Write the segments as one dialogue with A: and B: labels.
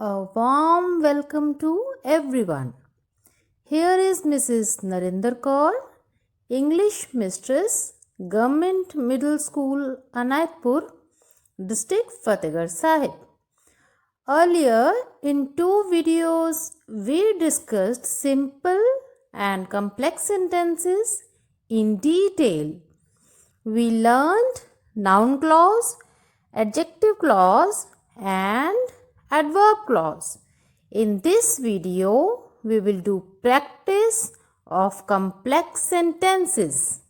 A: A warm welcome to everyone. Here is Mrs. Narinder Kaur, English Mistress, Government Middle School, Anandpur, District Fatehgarh Sahib. Earlier, in two videos, we discussed simple and complex sentences in detail. We learned noun clause, adjective clause, and adverb clause. In this video, we will do practice of complex sentences.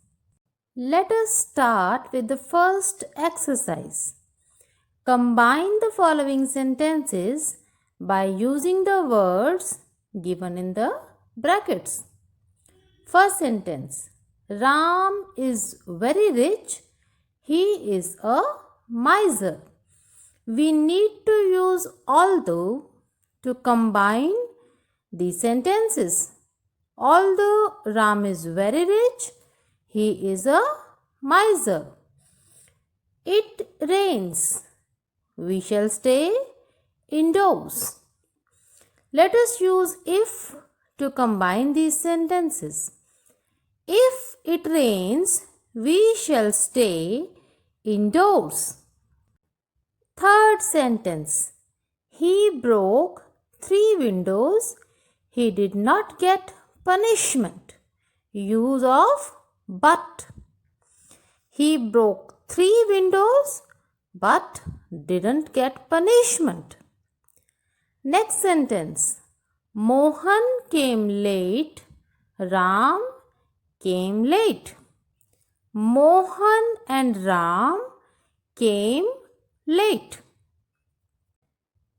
A: Let us start with the first exercise. Combine the following sentences by using the words given in the brackets. First sentence. Ram is very rich. He is a miser. We need to use although to combine these sentences. Although Ram is very rich, he is a miser. It rains. We shall stay indoors. Let us use if to combine these sentences. If it rains, we shall stay indoors. Third sentence. He broke 3 windows. He did not get punishment. Use of but. He broke 3 windows but didn't get punishment. Next sentence. Mohan came late. Ram came late. Mohan and Ram came late.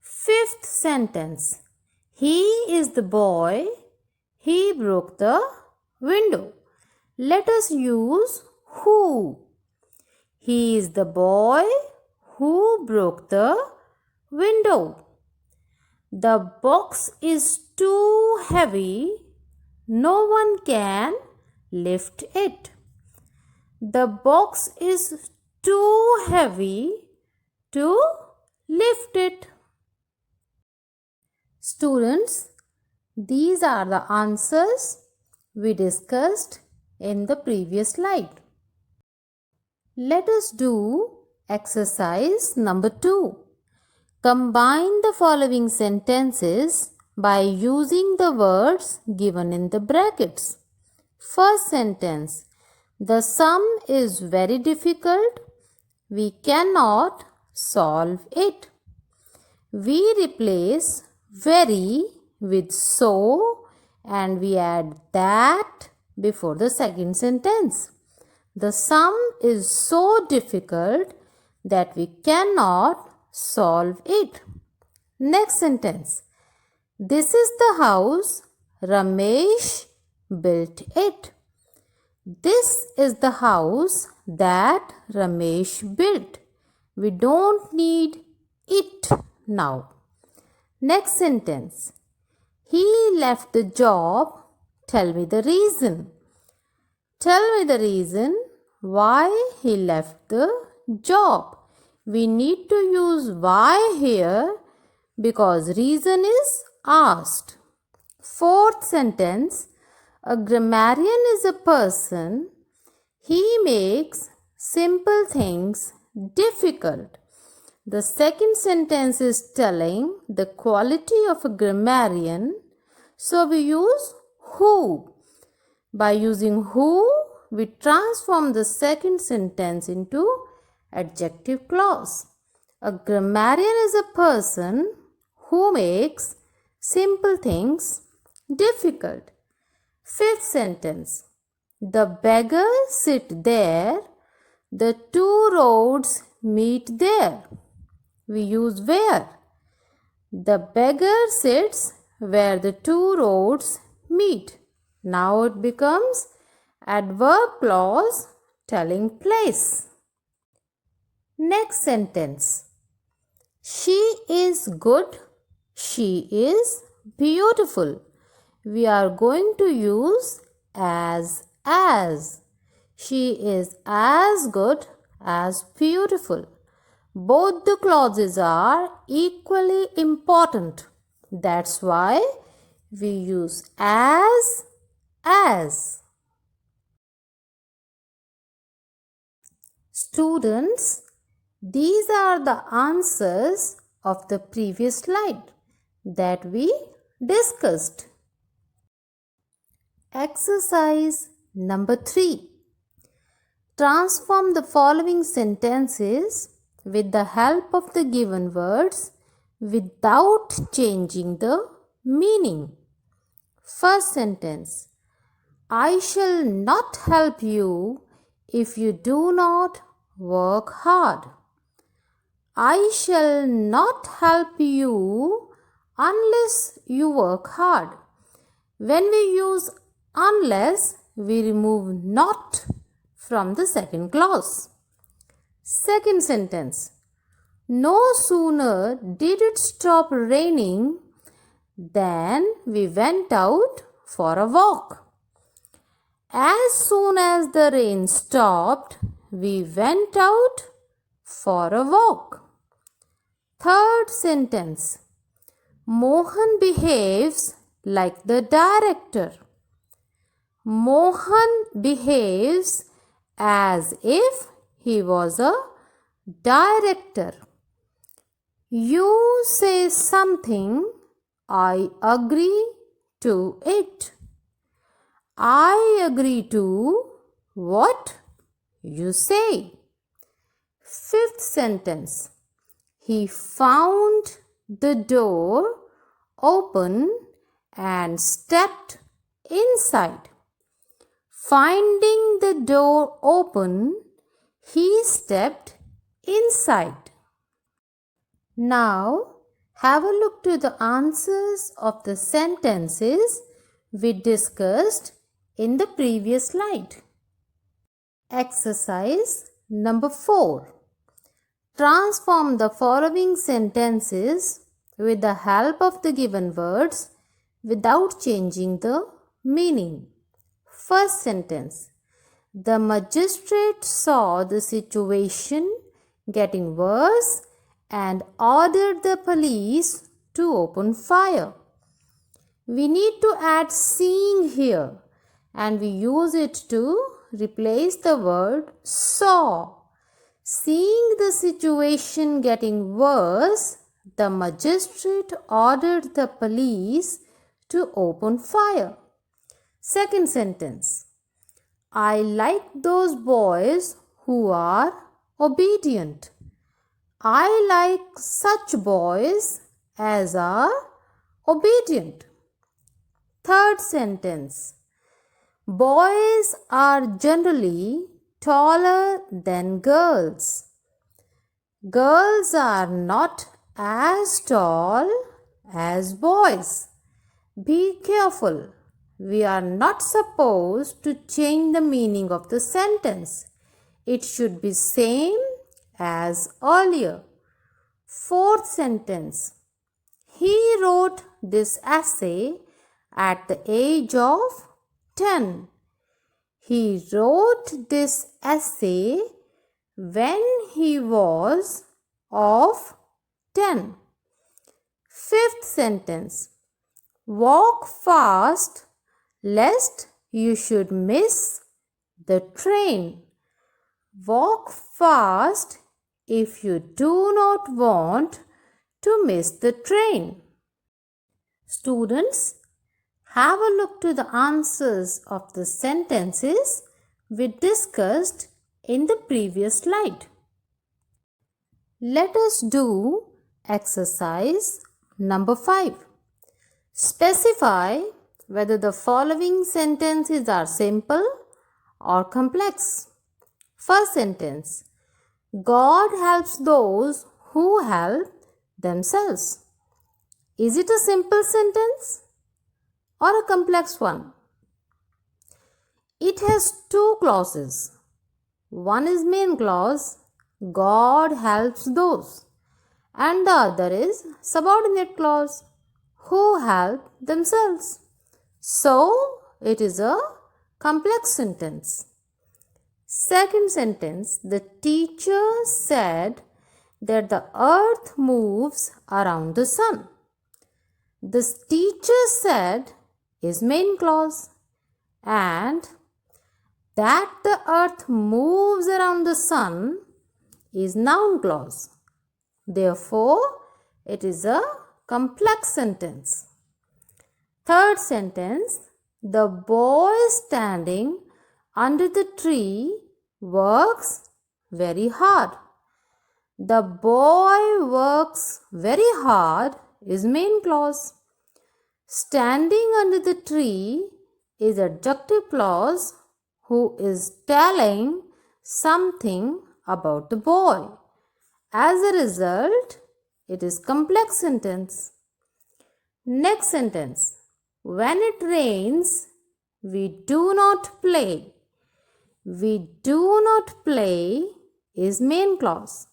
A: Fifth sentence. He is the boy. He broke the window. Let us use who. He is the boy who broke the window. The box is too heavy. No one can lift it. The box is too heavy to lift it. Students, these are the answers we discussed in the previous slide. Let us do exercise number 2. Combine the following sentences by using the words given in the brackets. First sentence. The sum is very difficult. We cannot solve it. We replace very with so and we add that before the second sentence. The sum is so difficult that we cannot solve it. Next sentence. This is the house. Ramesh built it. This is the house that Ramesh built. We don't need it now. Next sentence. He left the job. Tell me the reason. Tell me the reason why he left the job. We need to use why here because reason is asked. Fourth sentence. A grammarian is a person. He makes simple things difficult. The second sentence is telling the quality of a grammarian. So we use who. By using who, we transform the second sentence into adjective clause. A grammarian is a person who makes simple things difficult. Fifth sentence. The beggars sit there. The two roads meet there. We use where. The beggar sits where the two roads meet. Now it becomes adverb clause telling place. Next sentence. She is good. She is beautiful. We are going to use as. She is as good as beautiful. Both the clauses are equally important. That's why we use as. Students, these are the answers of the previous slide that we discussed. Exercise number 3. Transform the following sentences with the help of the given words without changing the meaning. First sentence. I shall not help you if you do not work hard. I shall not help you unless you work hard. When we use unless, we remove not from the second clause. Second sentence. No sooner did it stop raining than we went out for a walk. As soon as the rain stopped, we went out for a walk. Third sentence. Mohan behaves like the director. Mohan behaves as if he was a director. You say something, I agree to it. I agree to what you say. Fifth sentence. He found the door open and stepped inside. Finding the door open, he stepped inside. Now, have a look to the answers of the sentences we discussed in the previous slide. Exercise number 4. Transform the following sentences with the help of the given words without changing the meaning. First sentence. The magistrate saw the situation getting worse and ordered the police to open fire. We need to add seeing here and we use it to replace the word saw. Seeing the situation getting worse, the magistrate ordered the police to open fire. Second sentence. I like those boys who are obedient. I like such boys as are obedient. Third sentence. Boys are generally taller than girls. Girls are not as tall as boys. Be careful. We are not supposed to change the meaning of the sentence. It should be same as earlier. Fourth sentence. He wrote this essay at the age of 10. He wrote this essay when he was of 10. Fifth sentence. Walk fast lest you should miss the train. Walk fast if you do not want to miss the train. Students, have a look to the answers of the sentences we discussed in the previous slide. Let us do exercise number 5. Specify whether the following sentences are simple or complex. First sentence. God helps those who help themselves. Is it a simple sentence or a complex one? It has two clauses. One is main clause, God helps those, and the other is subordinate clause, who help themselves. So, it is a complex sentence. Second sentence, the teacher said that the earth moves around the sun. The teacher said is main clause, and that the earth moves around the sun is noun clause. Therefore, it is a complex sentence. Third sentence, the boy standing under the tree works very hard. The boy works very hard is main clause. Standing under the tree is adjective clause who is telling something about the boy. As a result, it is complex sentence. Next sentence. When it rains, we do not play. We do not play is main clause.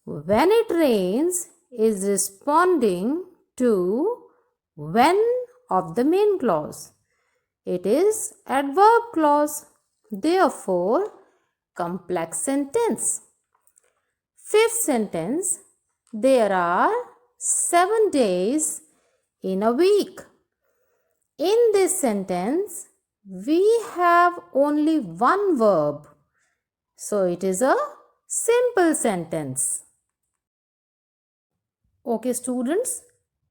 A: When it rains is responding to when of the main clause. It is adverb clause. Therefore, complex sentence. Fifth sentence, there are 7 days in a week. In this sentence, we have only one verb. So it is a simple sentence. Okay, students,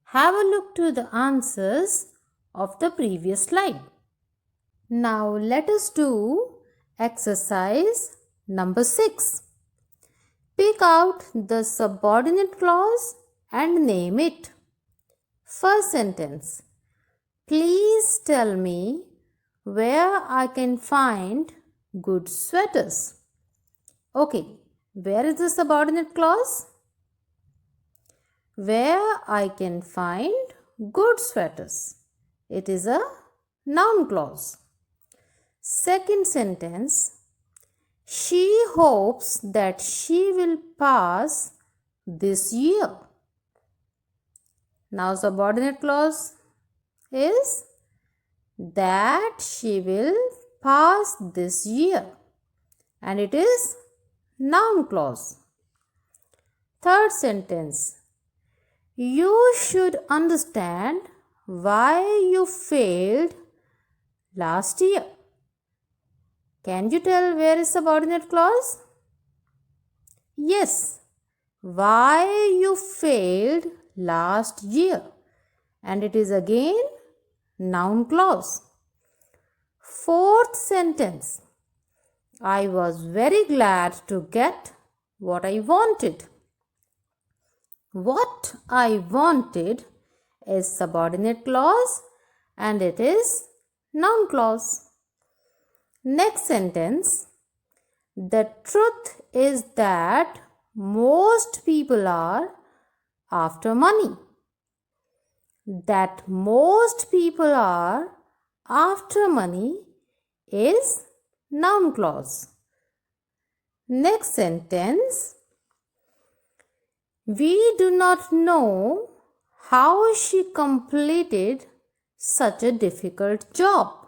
A: have a look to the answers of the previous slide. Now let us do exercise number 6. Pick out the subordinate clause and name it. First sentence. Please tell me where I can find good sweaters. Okay, where is the subordinate clause? Where I can find good sweaters. It is a noun clause. Second sentence. She hopes that she will pass this year. Now subordinate clause is that she will pass this year, and it is noun clause. Third sentence. You should understand why you failed last year. Can you tell where is subordinate clause? Yes. Why you failed last year, and it is again noun clause. Fourth sentence. I was very glad to get what I wanted. What I wanted is subordinate clause, and it is noun clause. Next sentence. The truth is that most people are after money. That most people are after money is noun clause. Next sentence. We do not know how she completed such a difficult job.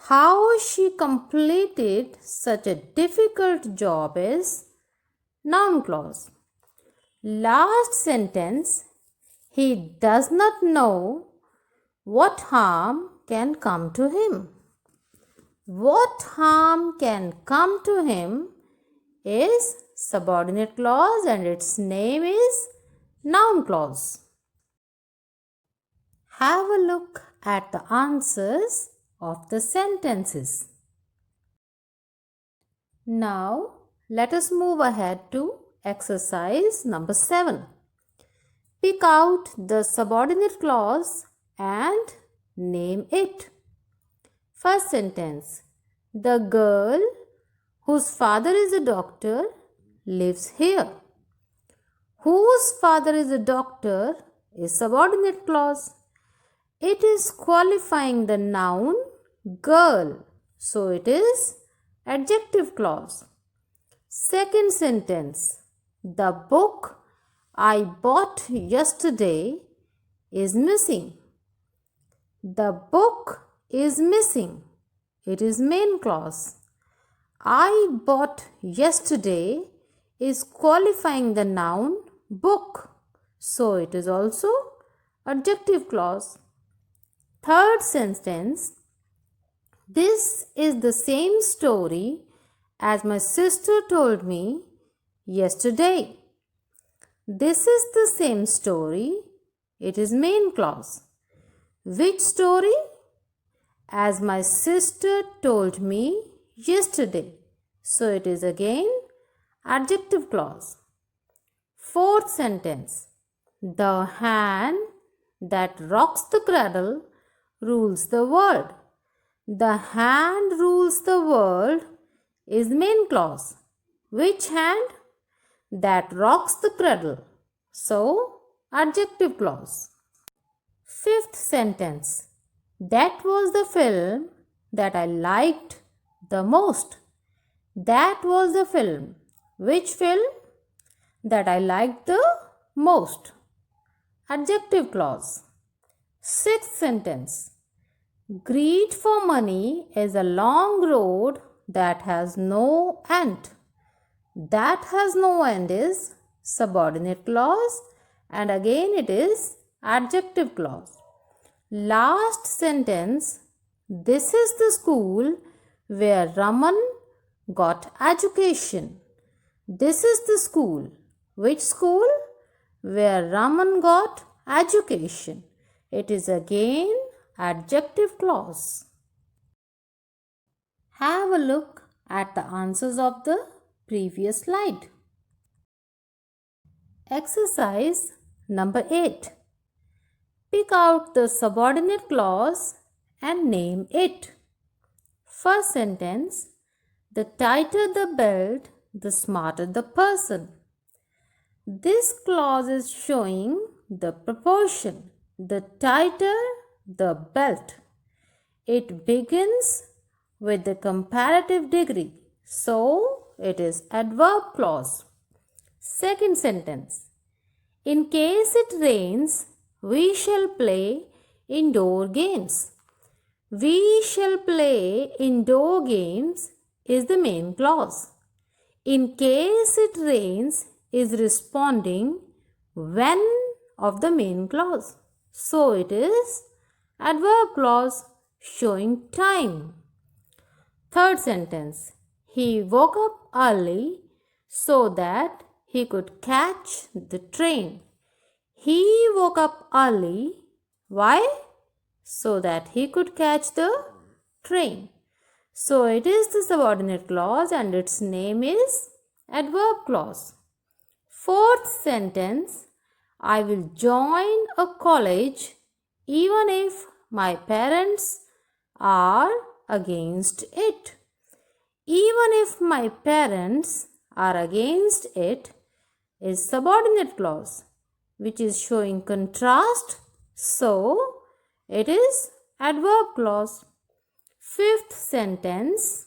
A: How she completed such a difficult job is noun clause. Last sentence. He does not know what harm can come to him. What harm can come to him is subordinate clause, and its name is noun clause. Have a look at the answers of the sentences. Now let us move ahead to exercise number 7. Pick out the subordinate clause and name it. First sentence. The girl whose father is a doctor lives here. Whose father is a doctor is subordinate clause. It is qualifying the noun girl, so it is adjective clause. Second sentence. The book I bought yesterday is missing. The book is missing. It is main clause. I bought yesterday is qualifying the noun book. So it is also adjective clause. Third sentence, this is the same story as my sister told me yesterday. This is the same story. It is main clause. Which story? As my sister told me yesterday. So it is again adjective clause. Fourth sentence, the hand that rocks the cradle rules the world. The hand rules the world is main clause. Which hand? That rocks the cradle. So, adjective clause. Fifth sentence, that was the film that I liked the most. That was the film. Which film? That I liked the most. Adjective clause. Sixth sentence, greed for money is a long road that has no end. That has no end is subordinate clause, and again it is adjective clause. Last sentence, this is the school where Raman got education. This is the school. Which school? Where Raman got education. It is again adjective clause. Have a look at the answers of the previous slide. Exercise number 8. Pick out the subordinate clause and name it. First sentence, the tighter the belt, the smarter the person. This clause is showing the proportion. The tighter the belt. It begins with the comparative degree. So, it is adverb clause. Second sentence, in case it rains, we shall play indoor games. We shall play indoor games is the main clause. In case it rains is responding when of the main clause. So it is adverb clause showing time. Third sentence, he woke up early so that he could catch the train. He woke up early. Why? So that he could catch the train. So it is the subordinate clause and its name is adverb clause. Fourth sentence, I will join a college even if my parents are against it. Even if my parents are against it is subordinate clause which is showing contrast. So, it is adverb clause. Fifth sentence,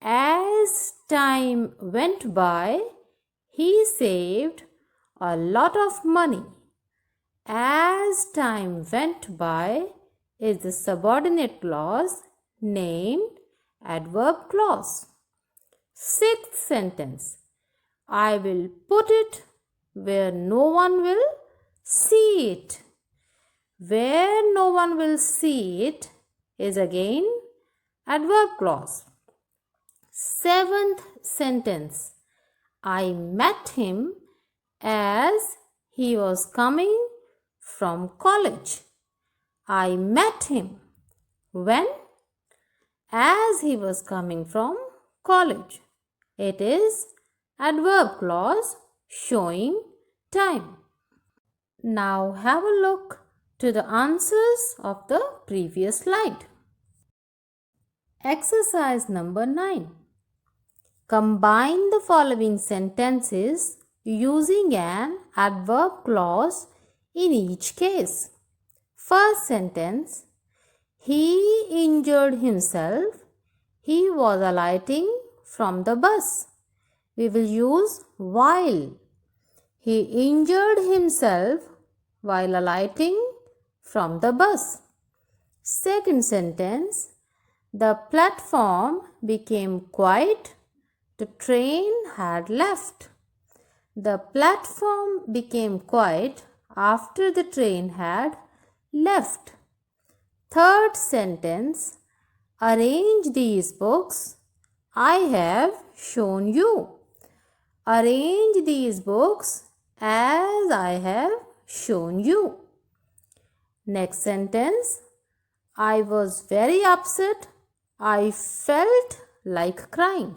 A: as time went by, he saved a lot of money. As time went by is the subordinate clause named adverb clause. Sixth sentence, I will put it where no one will see it. Where no one will see it is again adverb clause. Seventh sentence, I met him as he was coming from college. I met him when? As he was coming from college. It is adverb clause showing time. Now have a look to the answers of the previous slide. Exercise number 9. Combine the following sentences using an adverb clause in each case. First sentence, he injured himself. He was alighting from the bus. We will use while. He injured himself while alighting from the bus. Second sentence, the platform became quite the train had left. The platform became quiet after the train had left. Third sentence. Arrange these books I have shown you. Arrange these books as I have shown you. Next sentence. I was very upset. I felt like crying.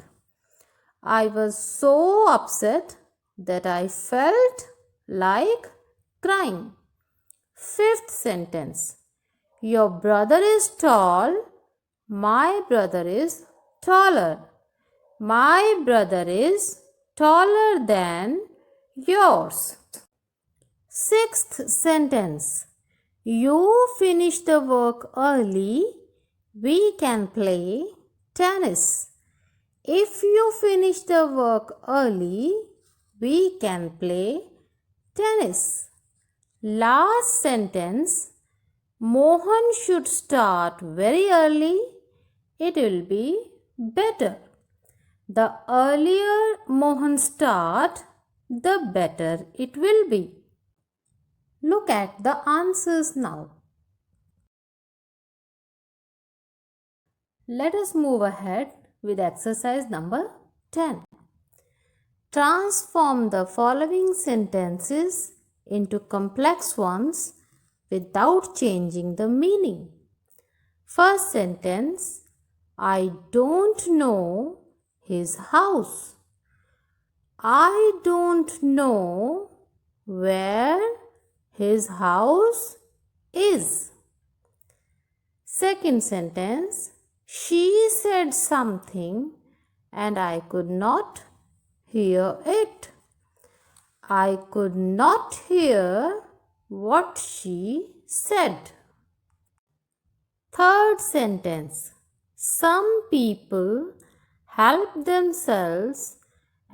A: I was so upset that I felt like crying. Fifth sentence. Your brother is tall. My brother is taller. My brother is taller than yours. Sixth sentence. You finish the work early. We can play tennis. If you finish the work early, we can play tennis. Last sentence. Mohan should start very early. It will be better. The earlier Mohan start, the better it will be. Look at the answers now. Let us move ahead with exercise number 10. Transform the following sentences into complex ones without changing the meaning. First sentence. I don't know his house. I don't know where his house is. Second sentence. She said something and I could not hear it. I could not hear what she said. Third sentence. Some people help themselves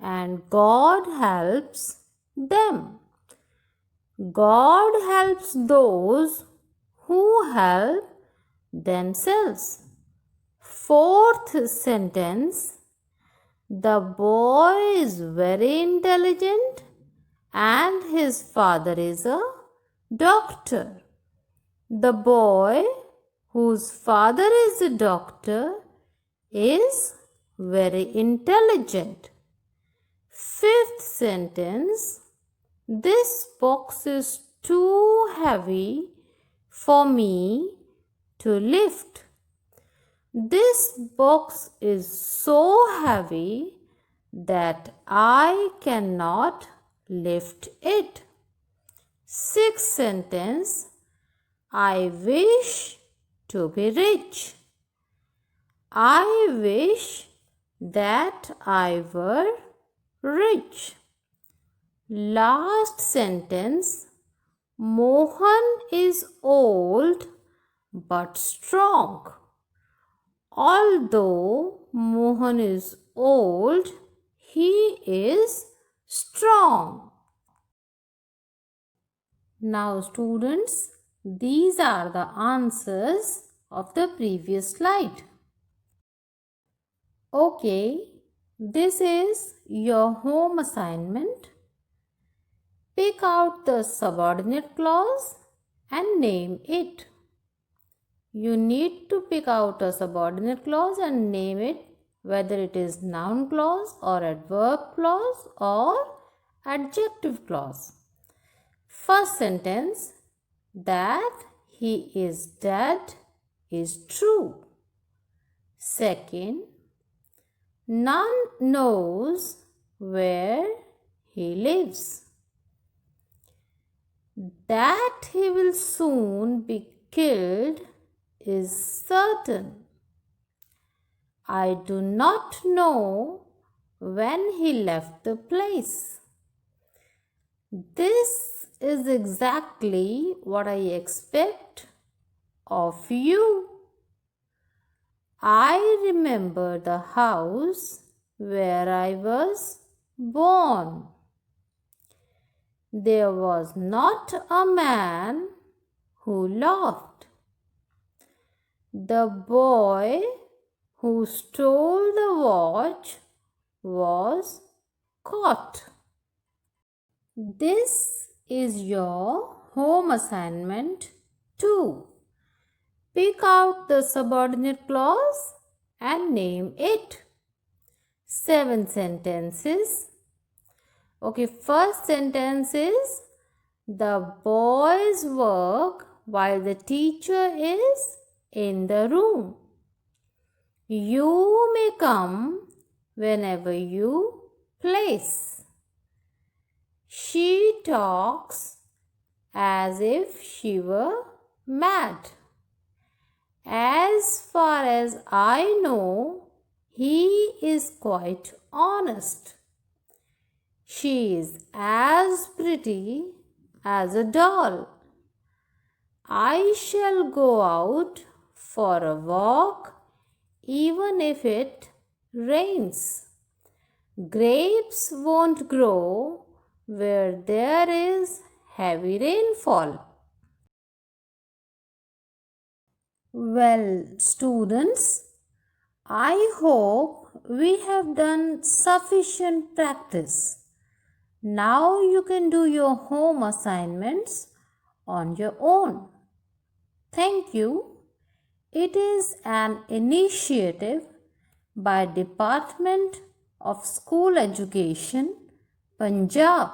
A: and God helps them. God helps those who help themselves. Fourth sentence. The boy is very intelligent and his father is a doctor. The boy whose father is a doctor is very intelligent. Fifth sentence. This box is too heavy for me to lift. This box is so heavy that I cannot lift it. Sixth sentence. I wish to be rich. I wish that I were rich. Last sentence. Mohan is old but strong. Although Mohan is old, he is strong. Now students, these are the answers of the previous slide. Okay, this is your home assignment. Pick out the subordinate clause and name it. You need to pick out a subordinate clause and name it, whether it is noun clause or adverb clause or adjective clause. First sentence, that he is dead is true. Second, none knows where he lives. That he will soon be killed is certain. I do not know when he left the place. This is exactly what I expect of you. I remember the house where I was born. There was not a man who laughed. The boy who stole the watch was caught. This is your home assignment too. Pick out the subordinate clause and name it. 7 sentences. Okay, first sentence is the boys work while the teacher is in the room. You may come whenever you please. She talks as if she were mad. As far as I know, he is quite honest. She is as pretty as a doll. I shall go out for a walk even if it rains. Grapes won't grow where there is heavy rainfall. Well, students, I hope we have done sufficient practice. Now you can do your home assignments on your own. Thank you. It is an initiative by Department of School Education, Punjab.